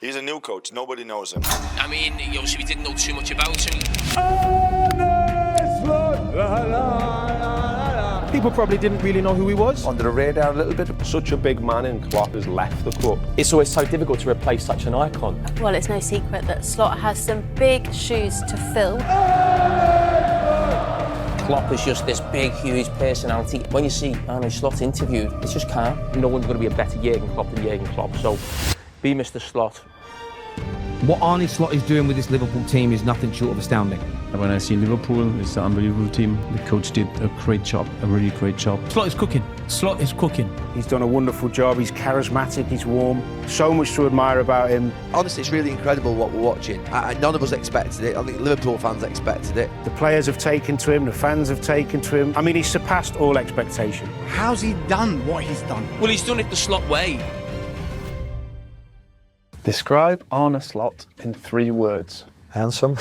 He's a new coach. Nobody knows him. I mean, obviously we didn't know too much about him. People probably didn't really know who he was. Under the radar a little bit. Such a big man in Klopp has left the club. It's always so difficult to replace such an icon. Well, it's no secret that Slot has some big shoes to fill. Klopp is just this big, huge personality. When you see Arne Slot interviewed, it's just calm. No one's going to be a better Jurgen Klopp than Jurgen Klopp, so be Mr. Slot. What Arne Slot is doing with this Liverpool team is nothing short of astounding. When I see Liverpool, it's an unbelievable team. The coach did a great job, a really great job. Slot is cooking. Slot is cooking. He's done a wonderful job. He's charismatic, he's warm. So much to admire about him. Honestly, it's really incredible what we're watching. None of us expected it. I think Liverpool fans expected it. The players have taken to him, the fans have taken to him. I mean, he's surpassed all expectation. How's he done what he's done? Well, he's done it the Slot way. Describe Arne Slot in 3 words. Handsome.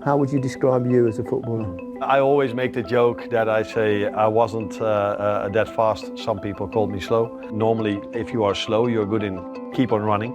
How would you describe you as a footballer? I always make the joke that I say I wasn't that fast. Some people called me slow. Normally, if you are slow, you're good in keep on running.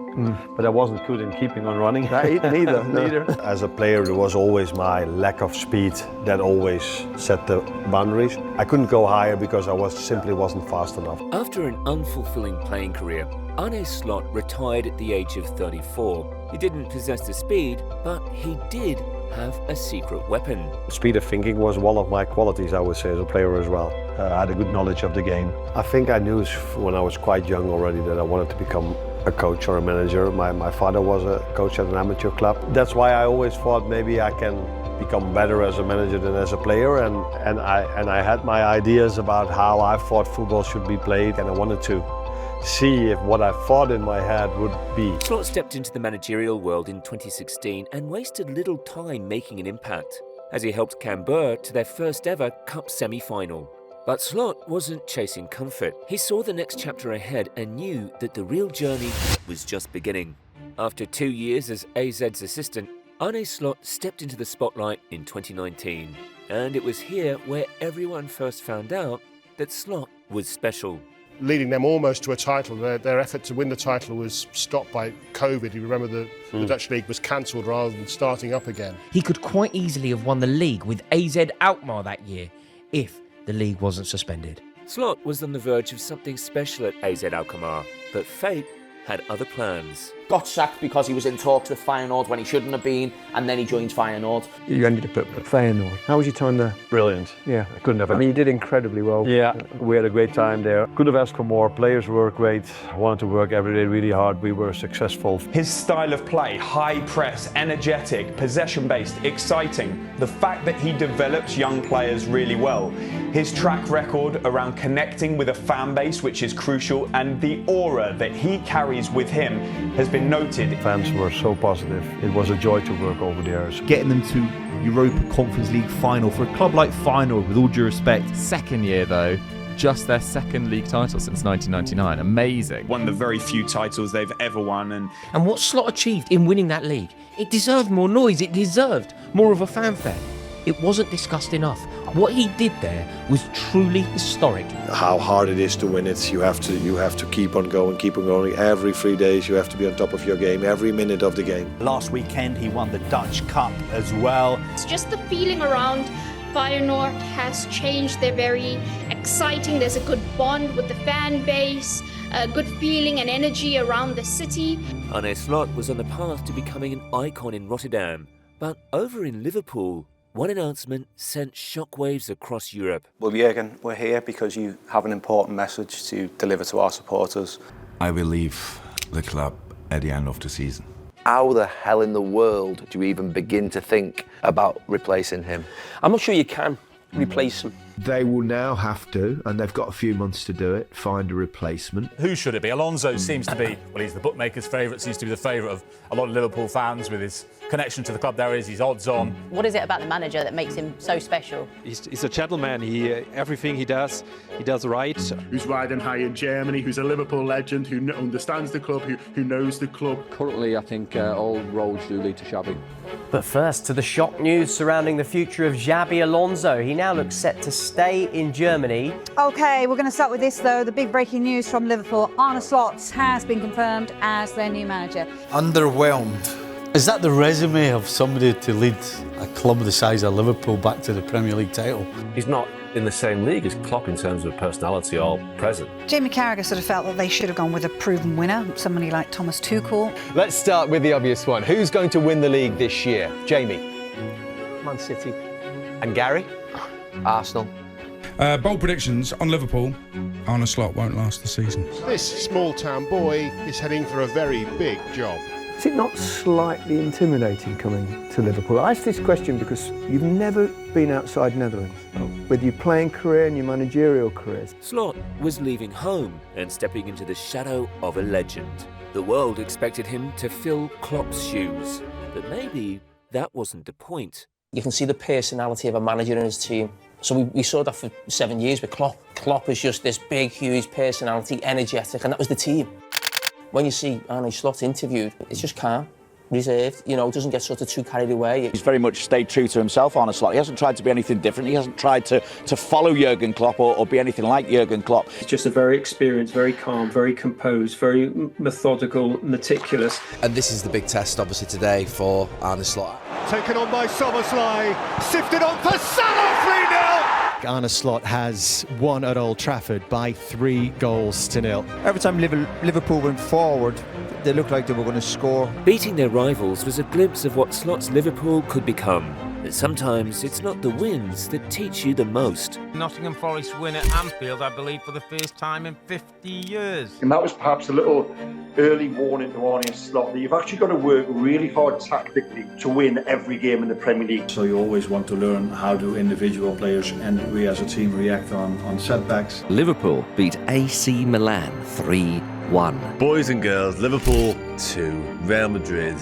But I wasn't good in keeping on running. Neither. Neither. As a player, it was always my lack of speed that always set the boundaries. I couldn't go higher because I simply wasn't fast enough. After an unfulfilling playing career, Arne Slot retired at the age of 34. He didn't possess the speed, but he did have a secret weapon. Speed of thinking was one of my qualities, I would say, as a player as well. I had a good knowledge of the game. I think I knew when I was quite young already that I wanted to become a coach or a manager. My father was a coach at an amateur club. That's why I always thought maybe I can become better as a manager than as a player, and I had my ideas about how I thought football should be played, and I wanted to see if what I thought in my head would be. Slot stepped into the managerial world in 2016 and wasted little time making an impact, as he helped Canberra to their first ever Cup semi-final. But Slot wasn't chasing comfort. He saw the next chapter ahead and knew that the real journey was just beginning. After 2 years as AZ's assistant, Arne Slot stepped into the spotlight in 2019. And it was here where everyone first found out that Slot was special. Leading them almost to a title. Their effort to win the title was stopped by COVID. You remember the Dutch league was cancelled rather than starting up again. He could quite easily have won the league with AZ Alkmaar that year if the league wasn't suspended. Slot was on the verge of something special at AZ Alkmaar, but fate had other plans. Got sacked because he was in talks with Feyenoord when he shouldn't have been, and then he joined Feyenoord. You ended up at Feyenoord. How was your time there? Brilliant. Yeah. I couldn't have. I mean, you did incredibly well. Yeah, we had a great time there. Could have asked for more. Players were great. Wanted to work every day really hard. We were successful. His style of play, high press, energetic, possession-based, exciting. The fact that he develops young players really well. His track record around connecting with a fan base, which is crucial, and the aura that he carries with him has been noted. Fans were so positive. It was a joy to work over there. Getting them to Europa Conference League final for a club like Feyenoord, with all due respect. Second year though, just their second league title since 1999. Amazing. One of the very few titles they've ever won. And what Slot achieved in winning that league, it deserved more noise, it deserved more of a fanfare. It wasn't discussed enough. What he did there was truly historic. How hard it is to win it. You have to keep on going. Every 3 days you have to be on top of your game, every minute of the game. Last weekend he won the Dutch Cup as well. It's just the feeling around Feyenoord has changed. They're very exciting. There's a good bond with the fan base, a good feeling and energy around the city. Arne Slot was on the path to becoming an icon in Rotterdam, but over in Liverpool, one announcement sent shockwaves across Europe. Well, Jurgen, we're here because you have an important message to deliver to our supporters. I will leave the club at the end of the season. How the hell in the world do you even begin to think about replacing him? I'm not sure you can replace him. They will now have to, and they've got a few months to do it, find a replacement. Who should it be? Alonso seems to be, well, he's the bookmakers' favourite, seems to be the favourite of a lot of Liverpool fans with his connection to the club. There is, he's odds on. What is it about the manager that makes him so special? He's a gentleman. Everything he does right. Who's riding high in Germany, who's a Liverpool legend, who understands the club, who knows the club. Currently, I think all roads do lead to Xavi. But first, to the shock news surrounding the future of Xabi Alonso. He now looks set to stay in Germany. OK, we're going to start with this, though. The big breaking news from Liverpool. Arne Slot has been confirmed as their new manager. Underwhelmed. Is that the resume of somebody to lead a club the size of Liverpool back to the Premier League title? He's not in the same league as Klopp in terms of personality or presence. Jamie Carragher sort of felt that they should have gone with a proven winner, somebody like Thomas Tuchel. Let's start with the obvious one. Who's going to win the league this year? Jamie? Man City. And Gary? Arsenal. Bold predictions on Liverpool. Arne Slot won't last the season. This small-town boy is heading for a very big job. Is it not slightly intimidating coming to Liverpool? I ask this question because you've never been outside Netherlands, with your playing career and your managerial careers. Slot was leaving home and stepping into the shadow of a legend. The world expected him to fill Klopp's shoes, but maybe that wasn't the point. You can see the personality of a manager in his team. So we saw that for 7 years with Klopp. Klopp is just this big, huge personality, energetic, and that was the team. When you see Arne Slot interviewed, it's just calm, reserved, you know, doesn't get sort of too carried away. He's very much stayed true to himself, Arne Slot. He hasn't tried to be anything different. He hasn't tried to follow Jurgen Klopp or be anything like Jurgen Klopp. He's just a very experienced, very calm, very composed, very methodical, meticulous. And this is the big test, obviously, today for Arne Slot. Taken on by Szoboszlai, sifted on for Salah, 3-0! Arne Slot has won at Old Trafford by 3-0. Every time Liverpool went forward, they looked like they were going to score. Beating their rivals was a glimpse of what Slot's Liverpool could become. But sometimes it's not the wins that teach you the most. Nottingham Forest win at Anfield, I believe, for the first time in 50 years. And that was perhaps a little early warning to Arne Slot that you've actually got to work really hard tactically to win every game in the Premier League. So you always want to learn how do individual players and we as a team react on setbacks. Liverpool beat AC Milan 3-1. Boys and girls, Liverpool 2, Real Madrid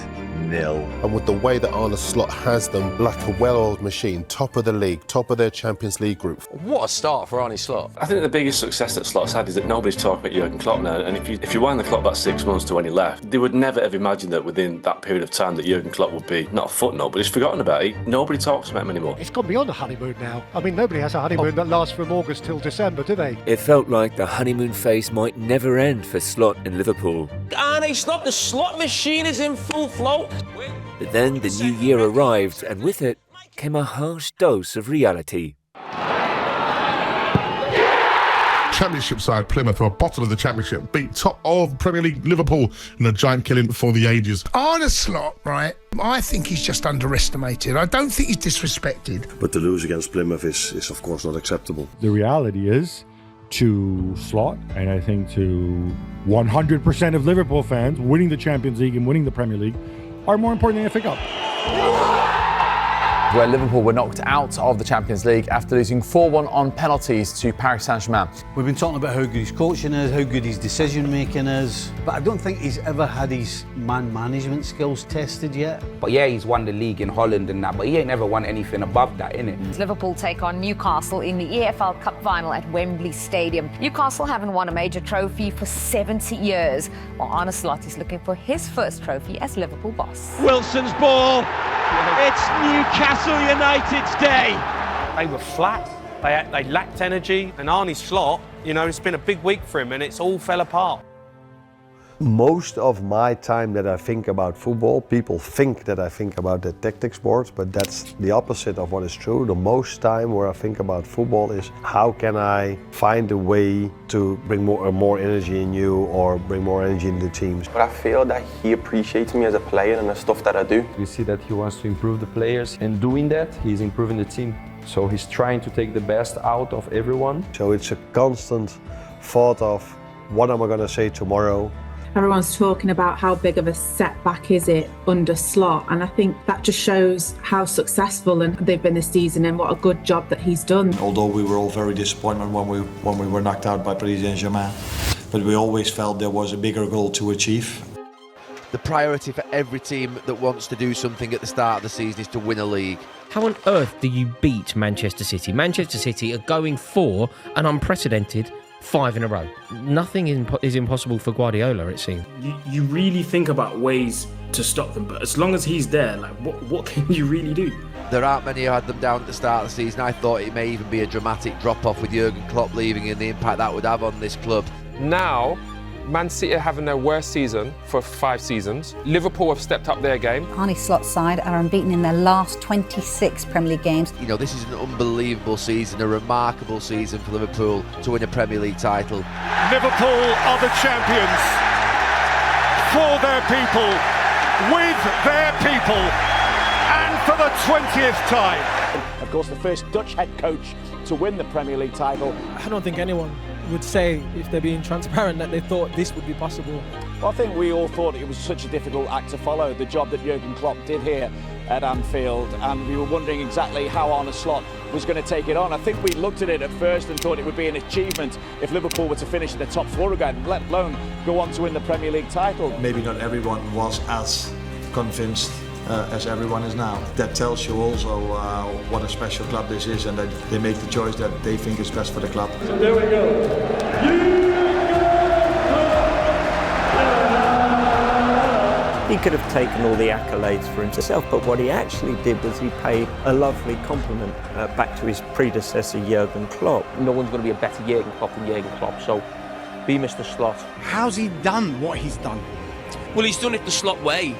0. And with the way that Arne Slot has them, like a well-oiled machine, top of the league, top of their Champions League group. What a start for Arne Slot. I think the biggest success that Slot's had is that nobody's talking about Jurgen Klopp now. And if you wind the clock back 6 months to when he left, they would never have imagined that within that period of time that Jurgen Klopp would be, not a footnote, but he's forgotten about it. Nobody talks about him anymore. It's gone beyond a honeymoon now. I mean, nobody has a honeymoon that lasts from August till December, do they? It felt like the honeymoon phase might never end for Slot in Liverpool. Arne Slot, the slot machine is in full flow. But then the new year arrived, and with it came a harsh dose of reality. Championship side Plymouth are bottom of the Championship, beat top of Premier League Liverpool in a giant killing for the ages. Arne Slot, right, I think he's just underestimated. I don't think he's disrespected. But to lose against Plymouth is of course not acceptable. The reality is, to Slot, and I think to 100% of Liverpool fans, winning the Champions League and winning the Premier League are more important than the FA Cup. Where Liverpool were knocked out of the Champions League after losing 4-1 on penalties to Paris Saint-Germain. We've been talking about how good his coaching is, how good his decision-making is, but I don't think he's ever had his man management skills tested yet. But yeah, he's won the league in Holland and that, but he ain't never won anything above that, innit? Liverpool take on Newcastle in the EFL Cup final at Wembley Stadium. Newcastle haven't won a major trophy for 70 years, while Arne Slot is looking for his first trophy as Liverpool boss. Wilson's ball. It's Newcastle United's day. They were flat, they lacked energy, and Arne Slot, you know, it's been a big week for him and it's all fell apart. Most of my time that I think about football, people think that I think about the tactic sports, but that's the opposite of what is true. The most time where I think about football is how can I find a way to bring more energy in you or bring more energy in the teams. But I feel that he appreciates me as a player and the stuff that I do. We see that he wants to improve the players, and doing that, he's improving the team. So he's trying to take the best out of everyone. So it's a constant thought of what am I going to say tomorrow. Everyone's talking about how big of a setback is it under Slot, and I think that just shows how successful they've been this season and what a good job that he's done. Although we were all very disappointed when we were knocked out by Paris Saint-Germain, but we always felt there was a bigger goal to achieve. The priority for every team that wants to do something at the start of the season is to win a league. How on earth do you beat Manchester City? Manchester City are going for an unprecedented 5 in a row. Nothing is impossible for Guardiola, it seems. You really think about ways to stop them, but as long as he's there, like what can you really do? There aren't many who had them down at the start of the season. I thought it may even be a dramatic drop-off with Jurgen Klopp leaving and the impact that would have on this club. Now, Man City are having their worst season for 5 seasons. Liverpool have stepped up their game. Arne Slot's side are unbeaten in their last 26 Premier League games. You know, this is an unbelievable season, a remarkable season for Liverpool to win a Premier League title. Liverpool are the champions for their people, with their people, and for the 20th time. Of course, the first Dutch head coach to win the Premier League title. I don't think anyone would say, if they're being transparent, that they thought this would be possible. Well, I think we all thought it was such a difficult act to follow, the job that Jurgen Klopp did here at Anfield, and we were wondering exactly how Arne Slot was going to take it on. I think we looked at it at first and thought it would be an achievement if Liverpool were to finish in the top 4 again, let alone go on to win the Premier League title. Maybe not everyone was as convinced as everyone is now. That tells you also what a special club this is, and that they make the choice that they think is best for the club. So there we go. He could have taken all the accolades for himself, but what he actually did was he paid a lovely compliment back to his predecessor, Jurgen Klopp. No one's going to be a better Jurgen Klopp than Jurgen Klopp, so be Mr. Slot. How's he done what he's done? Well, he's done it the Slot way.